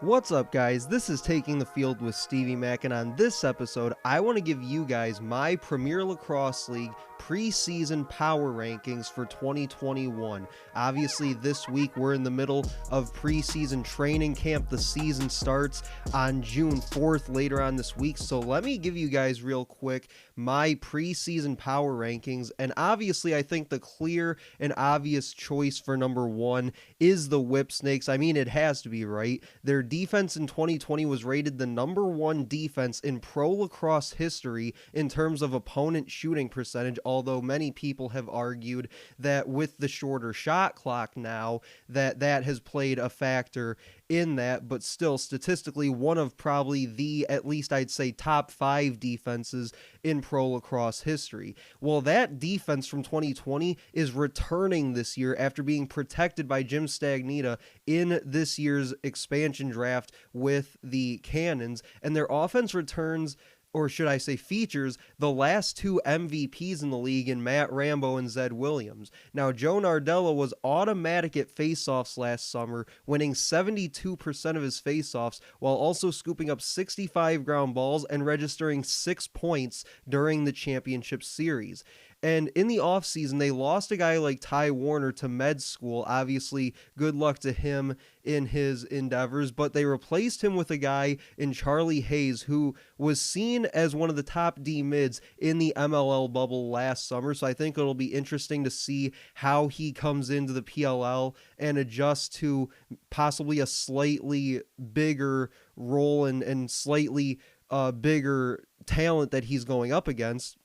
What's up, guys? This is Taking the Field with Stevie Mac, and on this episode, I want to give you guys my Premier Lacrosse League preseason power rankings for 2021. Obviously, this week we're in the middle of preseason training camp. The season starts on June 4th later on this week, so let me give you guys real quick my preseason power rankings. And obviously, I think the clear and obvious choice for number one is the Whip Snakes. I mean, it has to be, right? Their defense in 2020 was rated the number one defense in pro lacrosse history in terms of opponent shooting percentage, although many people have argued that with the shorter shot clock now that has played a factor in that, but still statistically one of probably the, at least I'd say, top 5 defenses in pro lacrosse history. Well, that defense from 2020 is returning this year after being protected by Jim Stagnita in this year's expansion draft with the Cannons, and their offense returns, or should I say features, the last 2 MVPs in the league in Matt Rambo and Zed Williams. Now, Joe Nardella was automatic at faceoffs last summer, winning 72% of his faceoffs, while also scooping up 65 ground balls and registering 6 points during the championship series. And in the offseason, they lost a guy like Ty Warner to med school. Obviously, good luck to him in his endeavors, but they replaced him with a guy in Charlie Hayes, who was seen as one of the top D mids in the MLL bubble last summer. So I think it'll be interesting to see how he comes into the PLL and adjusts to possibly a slightly bigger role and slightly bigger talent that he's going up against.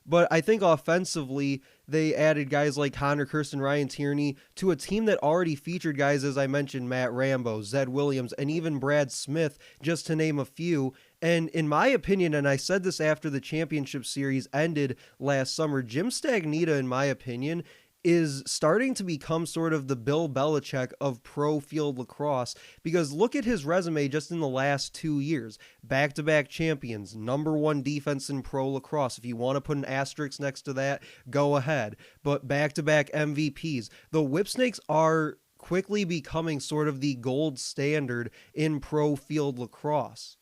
But I think offensively, they added guys like Connor Kirsten, Ryan Tierney to a team that already featured guys, as I mentioned, Matt Rambo, Zed Williams, and even Brad Smith, just to name a few. And in my opinion, and I said this after the championship series ended last summer, Jim Stagnita, in my opinion, is starting to become sort of the Bill Belichick of pro field lacrosse, because look at his resume just in the last 2 years. Back-to-back champions, number one defense in pro lacrosse. If you want to put an asterisk next to that, go ahead. But back-to-back MVPs. The Whip Snakes are quickly becoming sort of the gold standard in pro field lacrosse.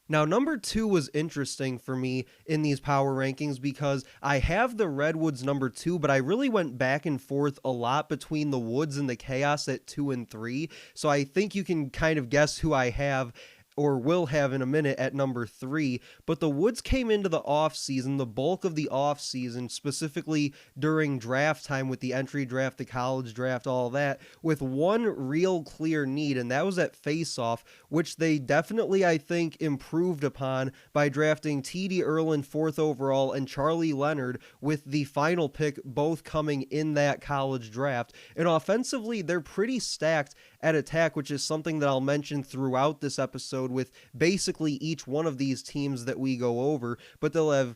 Now, number 2 was interesting for me in these power rankings because I have the Redwoods number 2, but I really went back and forth a lot between the Woods and the Chaos at 2 and 3. So I think you can kind of guess who I have or will have in a minute at number 3, but the Woods came into the offseason, the bulk of the offseason, specifically during draft time with the entry draft, the college draft, all that, with one real clear need, and that was at faceoff, which they definitely, I think, improved upon by drafting T.D. Erlin 4th overall and Charlie Leonard with the final pick, both coming in that college draft. And offensively, they're pretty stacked at attack, which is something that I'll mention throughout this episode with basically each one of these teams that we go over. But they'll have,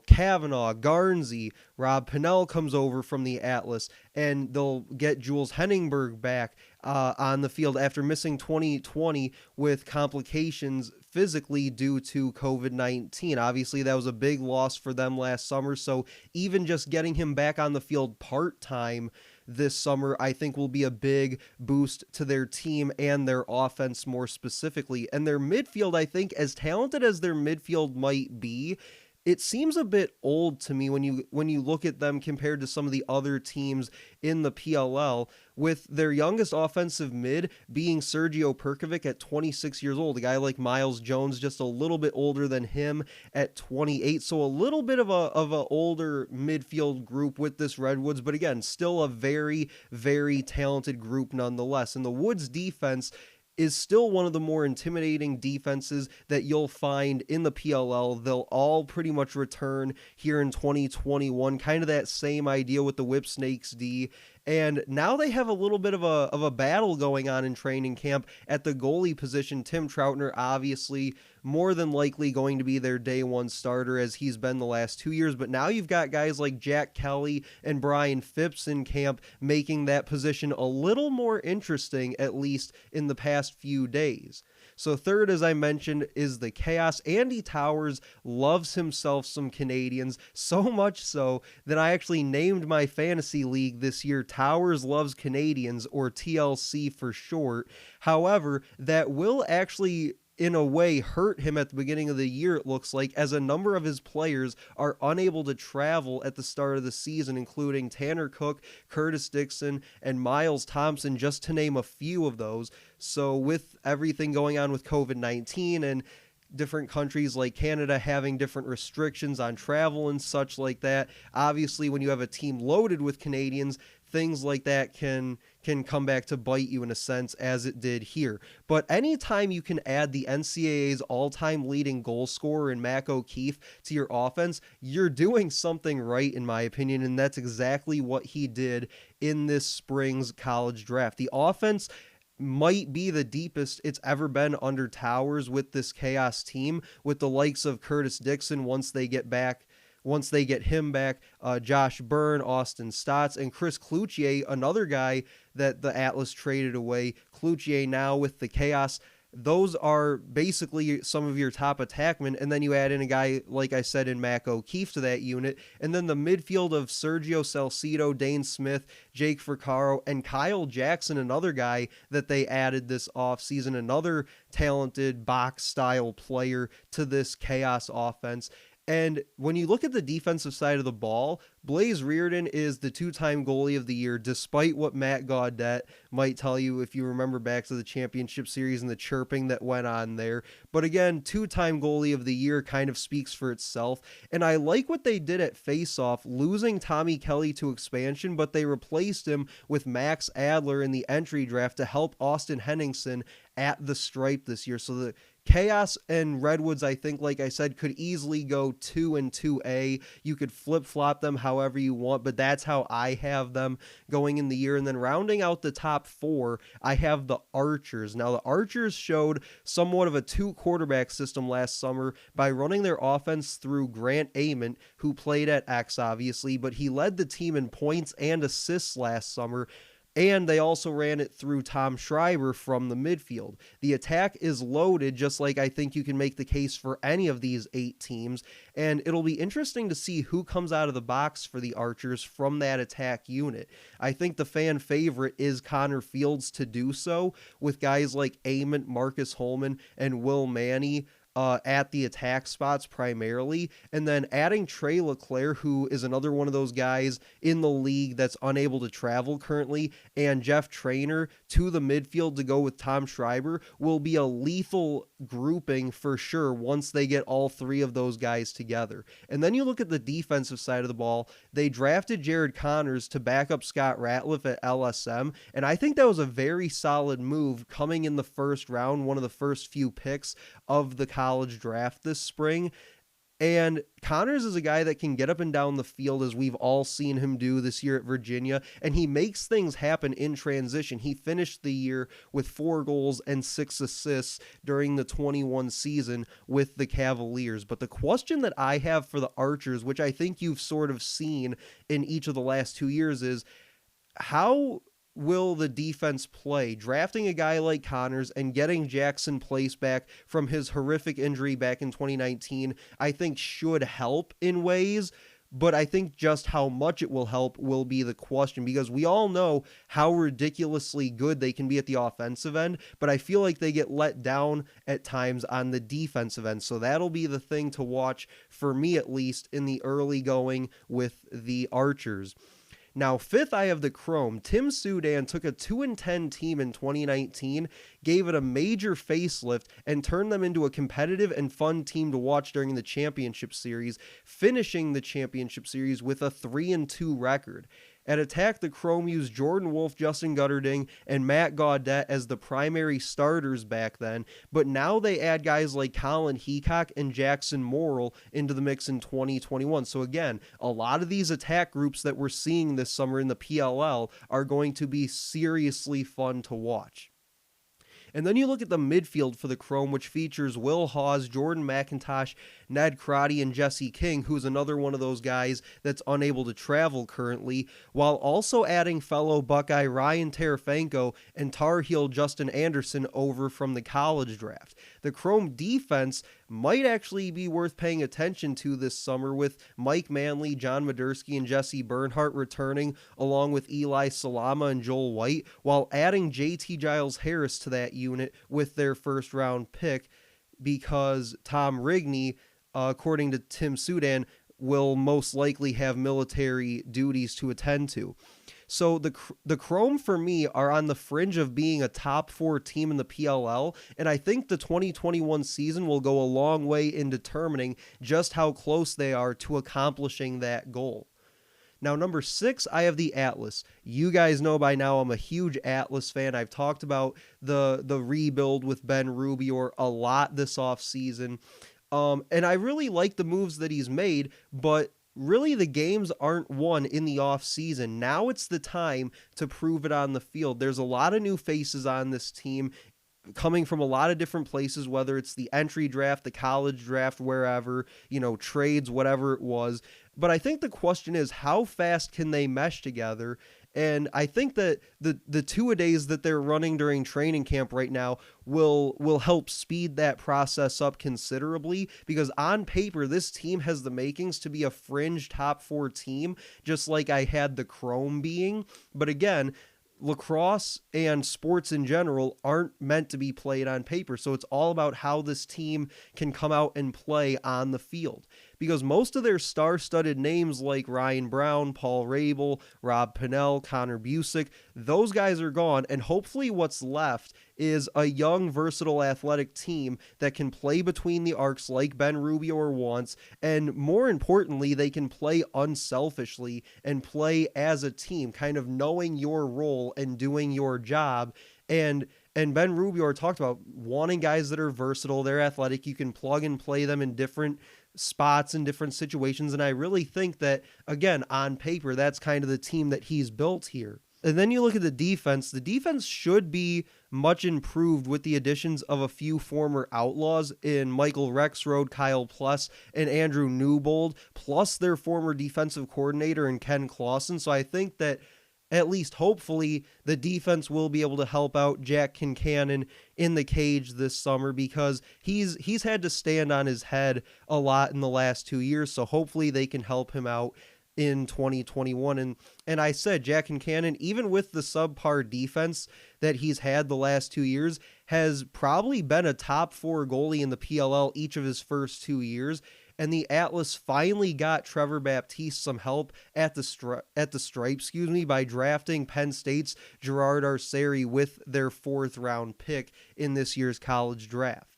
Kavanaugh, Garnsey, Rob Pinnell comes over from the Atlas, and they'll get Jules Henningberg back on the field after missing 2020 with complications physically due to COVID-19. Obviously, that was a big loss for them last summer, so even just getting him back on the field part-time this summer, I think, will be a big boost to their team and their offense more specifically. And their midfield, I think, as talented as their midfield might be, it seems a bit old to me when you look at them compared to some of the other teams in the PLL, with their youngest offensive mid being Sergio Perkovic at 26 years old, a guy like Miles Jones just a little bit older than him at 28, so a little bit of a older midfield group with this Redwoods, but again, still a very, very talented group nonetheless. And the Woods defense is still one of the more intimidating defenses that you'll find in the PLL. They'll all pretty much return here in 2021, kind of that same idea with the Whip Snakes D. And now they have a little bit of a battle going on in training camp at the goalie position. Tim Troutner, obviously, more than likely going to be their day one starter as he's been the last 2 years. But now you've got guys like Jack Kelly and Brian Phipps in camp, making that position a little more interesting, at least in the past few days. So third, as I mentioned, is the Chaos. Andy Towers loves himself some Canadians, so much so that I actually named my fantasy league this year Towers loves Canadians, or TLC for short. However, that will actually in a way hurt him at the beginning of the year, it looks like, as a number of his players are unable to travel at the start of the season, including Tanner Cook, Curtis Dixon, and Miles Thompson, just to name a few of those. So with everything going on with COVID-19 and different countries like Canada having different restrictions on travel and such like that, obviously when you have a team loaded with Canadians, things like that can come back to bite you in a sense, as it did here. But anytime you can add the NCAA's all-time leading goal scorer in Mac O'Keefe to your offense, you're doing something right, in my opinion, and that's exactly what he did in this spring's college draft. The offense might be the deepest it's ever been under Towers with this Chaos team, with the likes of Curtis Dixon once they get him back, Josh Byrne, Austin Stotts, and Chris Cloutier, another guy that the Atlas traded away. Cloutier now with the Chaos. Those are basically some of your top attackmen, and then you add in a guy, like I said, in Mac O'Keefe to that unit, and then the midfield of Sergio Salcido, Dane Smith, Jake Fricaro, and Kyle Jackson, another guy that they added this offseason, another talented box-style player to this Chaos offense. And when you look at the defensive side of the ball, Blaze Reardon is the two-time goalie of the year, despite what Matt Gaudette might tell you if you remember back to the championship series and the chirping that went on there. But again, two-time goalie of the year kind of speaks for itself. And I like what they did at faceoff, losing Tommy Kelly to expansion, but they replaced him with Max Adler in the entry draft to help Austin Henningsen at the stripe this year. So the Chaos and Redwoods, I think, like I said, could easily go 2 and 2A. You could flip-flop them however you want, but that's how I have them going in the year. And then rounding out the top 4, I have the Archers. Now, the Archers showed somewhat of a 2-quarterback system last summer by running their offense through Grant Ament, who played at X, obviously, but he led the team in points and assists last summer. And they also ran it through Tom Schreiber from the midfield. The attack is loaded, just like I think you can make the case for any of these 8 teams. And it'll be interesting to see who comes out of the box for the Archers from that attack unit. I think the fan favorite is Connor Fields to do so, with guys like Ament, Marcus Holman, and Will Manny at the attack spots primarily, and then adding Trey LeClaire, who is another one of those guys in the league that's unable to travel currently, and Jeff Traynor to the midfield to go with Tom Schreiber will be a lethal grouping for sure once they get all 3 of those guys together. And then you look at the defensive side of the ball, they drafted Jared Connors to back up Scott Ratliff at LSM, and I think that was a very solid move coming in the first round, one of the first few picks of the college draft this spring. And Connors is a guy that can get up and down the field, as we've all seen him do this year at Virginia, and he makes things happen in transition. He finished the year with 4 goals and 6 assists during the 21 season with the Cavaliers. But the question that I have for the Archers, which I think you've sort of seen in each of the last 2 years, is how will the defense play? Drafting a guy like Connors and getting Jackson Place back from his horrific injury back in 2019, I think should help in ways, but I think just how much it will help will be the question, because we all know how ridiculously good they can be at the offensive end, but I feel like they get let down at times on the defensive end. So that'll be the thing to watch for me, at least in the early going with the Archers. Now, 5th, I have the Chrome. Tim Sudan took a 2-10 team in 2019, gave it a major facelift, and turned them into a competitive and fun team to watch during the championship series, finishing the championship series with a 3-2 record. At attack, the Chrome used Jordan Wolf, Justin Gutterding, and Matt Gaudette as the primary starters back then, but now they add guys like Colin Heacock and Jackson Morrill into the mix in 2021. So again, a lot of these attack groups that we're seeing this summer in the PLL are going to be seriously fun to watch. And then you look at the midfield for the Chrome, which features Will Hawes, Jordan McIntosh, Ned Crotty, and Jesse King, who's another one of those guys that's unable to travel currently, while also adding fellow Buckeye Ryan Terefenko and Tar Heel Justin Anderson over from the college draft. The Chrome defense might actually be worth paying attention to this summer, with Mike Manley, John Madursky, and Jesse Bernhardt returning, along with Eli Salama and Joel White, while adding JT Giles Harris to that unit with their first round pick, because Tom Rigney, according to Tim Sudan, will most likely have military duties to attend to. So the Chrome for me are on the fringe of being a top 4 team in the PLL, and I think the 2021 season will go a long way in determining just how close they are to accomplishing that goal. Now, number 6, I have the Atlas. You guys know by now I'm a huge Atlas fan. I've talked about the rebuild with Ben Rubior a lot this offseason. And I really like the moves that he's made, but really the games aren't won in the offseason. Now it's the time to prove it on the field. There's a lot of new faces on this team coming from a lot of different places, whether it's the entry draft, the college draft, wherever, trades, whatever it was. But I think the question is, how fast can they mesh together? And I think that the two-a-days that they're running during training camp right now will help speed that process up considerably, because on paper, this team has the makings to be a fringe top 4 team, just like I had the Chrome being. But again, lacrosse and sports in general aren't meant to be played on paper. So it's all about how this team can come out and play on the field, because most of their star-studded names like Ryan Brown, Paul Rabel, Rob Pinnell, Connor Busick, those guys are gone, and hopefully what's left is a young, versatile, athletic team that can play between the arcs like Ben Rubior wants, and more importantly, they can play unselfishly and play as a team, kind of knowing your role and doing your job. And Ben Rubior talked about wanting guys that are versatile, they're athletic, you can plug and play them in different spots in different situations, and I really think that, again, on paper, that's kind of the team that he's built here. And then you look at the defense should be much improved with the additions of a few former Outlaws in Michael Rexroad, Kyle Pless, and Andrew Newbold, plus their former defensive coordinator in Ken Clausen. So I think that at least hopefully the defense will be able to help out Jack Kincannon in the cage this summer, because he's had to stand on his head a lot in the last 2 years. So hopefully they can help him out in 2021. And I said Jack Kincannon, even with the subpar defense that he's had the last 2 years, has probably been a top 4 goalie in the PLL each of his first 2 years. And the Atlas finally got Trevor Baptiste some help at the stripe, by drafting Penn State's Gerard Arceri with their 4th round pick in this year's college draft.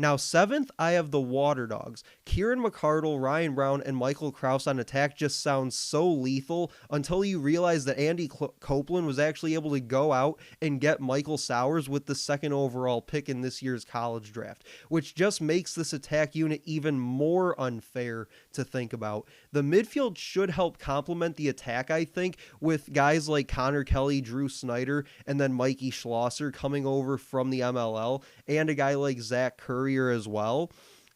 Now, 7th, I have the Water Dogs. Kieran McCardle, Ryan Brown, and Michael Krause on attack just sounds so lethal until you realize that Andy Copeland was actually able to go out and get Michael Sowers with the 2nd overall pick in this year's college draft, which just makes this attack unit even more unfair to think about. The midfield should help complement the attack, I think, with guys like Connor Kelly, Drew Snyder, and then Mikey Schlosser coming over from the MLL, and a guy like Zach Curry as well.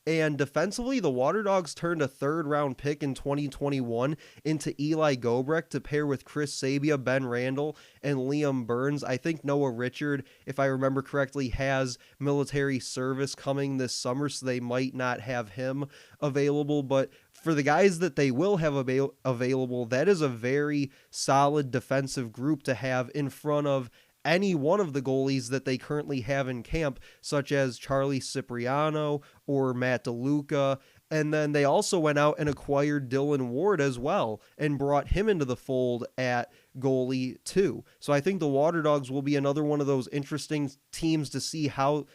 And defensively, the Water Dogs turned a 3rd round pick in 2021 into Eli Gobrecht to pair with Chris Sabia, Ben Randall, and Liam Burns. I think Noah Richard, if I remember correctly, has military service coming this summer, so they might not have him available. But for the guys that they will have available, that is a very solid defensive group to have in front of any one of the goalies that they currently have in camp, such as Charlie Cipriano or Matt DeLuca. And then they also went out and acquired Dylan Ward as well and brought him into the fold at goalie too. So I think the Water Dogs will be another one of those interesting teams to see how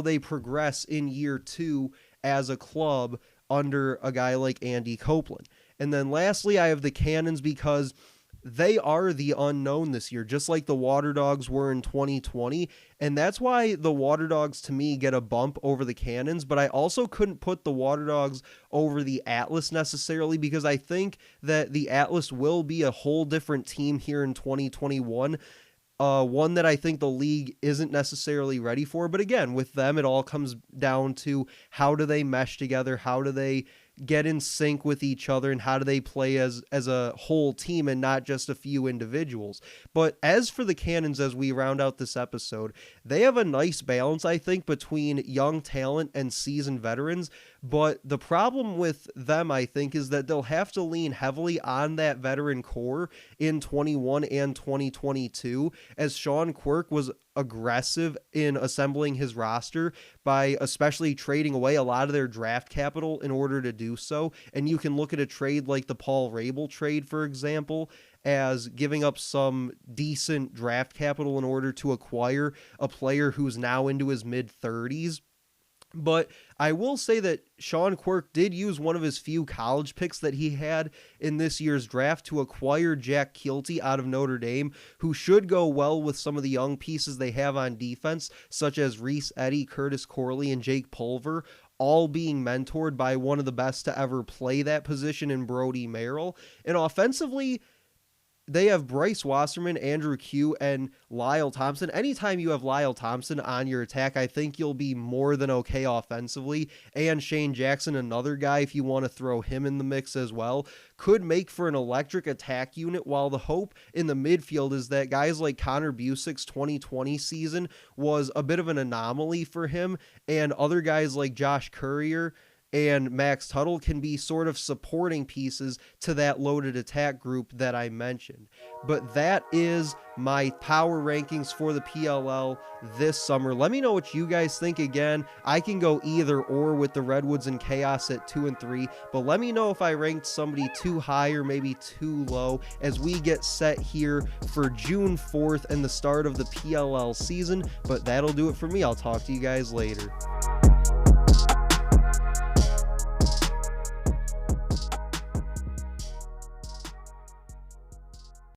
they progress in year 2 as a club under a guy like Andy Copeland. And then lastly, I have the Cannons, because they are the unknown this year, just like the Water Dogs were in 2020. And that's why the Water Dogs, to me, get a bump over the Cannons. But I also couldn't put the Water Dogs over the Atlas necessarily, because I think that the Atlas will be a whole different team here in 2021. One that I think the league isn't necessarily ready for. But again, with them, it all comes down to how do they mesh together? How do they get in sync with each other and how do they play as a whole team and not just a few individuals. But as for the Cannons, as we round out this episode, they have a nice balance, I think, between young talent and seasoned veterans. But the problem with them, I think, is that they'll have to lean heavily on that veteran core in 21 and 2022, as Sean Quirk was aggressive in assembling his roster by especially trading away a lot of their draft capital in order to do so. And you can look at a trade like the Paul Rabel trade, for example, as giving up some decent draft capital in order to acquire a player who's now into his mid-30s. But I will say that Sean Quirk did use one of his few college picks that he had in this year's draft to acquire Jack Keelty out of Notre Dame, who should go well with some of the young pieces they have on defense, such as Reese Eddy, Curtis Corley, and Jake Pulver, all being mentored by one of the best to ever play that position in Brody Merrill. And offensively, they have Bryce Wasserman, Andrew Q, and Lyle Thompson. Anytime you have Lyle Thompson on your attack, I think you'll be more than okay offensively. And Shane Jackson, another guy, if you want to throw him in the mix as well, could make for an electric attack unit, while the hope in the midfield is that guys like Connor Busick's 2020 season was a bit of an anomaly for him, and other guys like Josh Courier and Max Tuttle can be sort of supporting pieces to that loaded attack group that I mentioned. But that is my power rankings for the PLL this summer. Let me know what you guys think. Again, I can go either or with the Redwoods and Chaos at 2 and 3, but let me know if I ranked somebody too high or maybe too low as we get set here for June 4th and the start of the PLL season. But that'll do it for me. I'll talk to you guys later.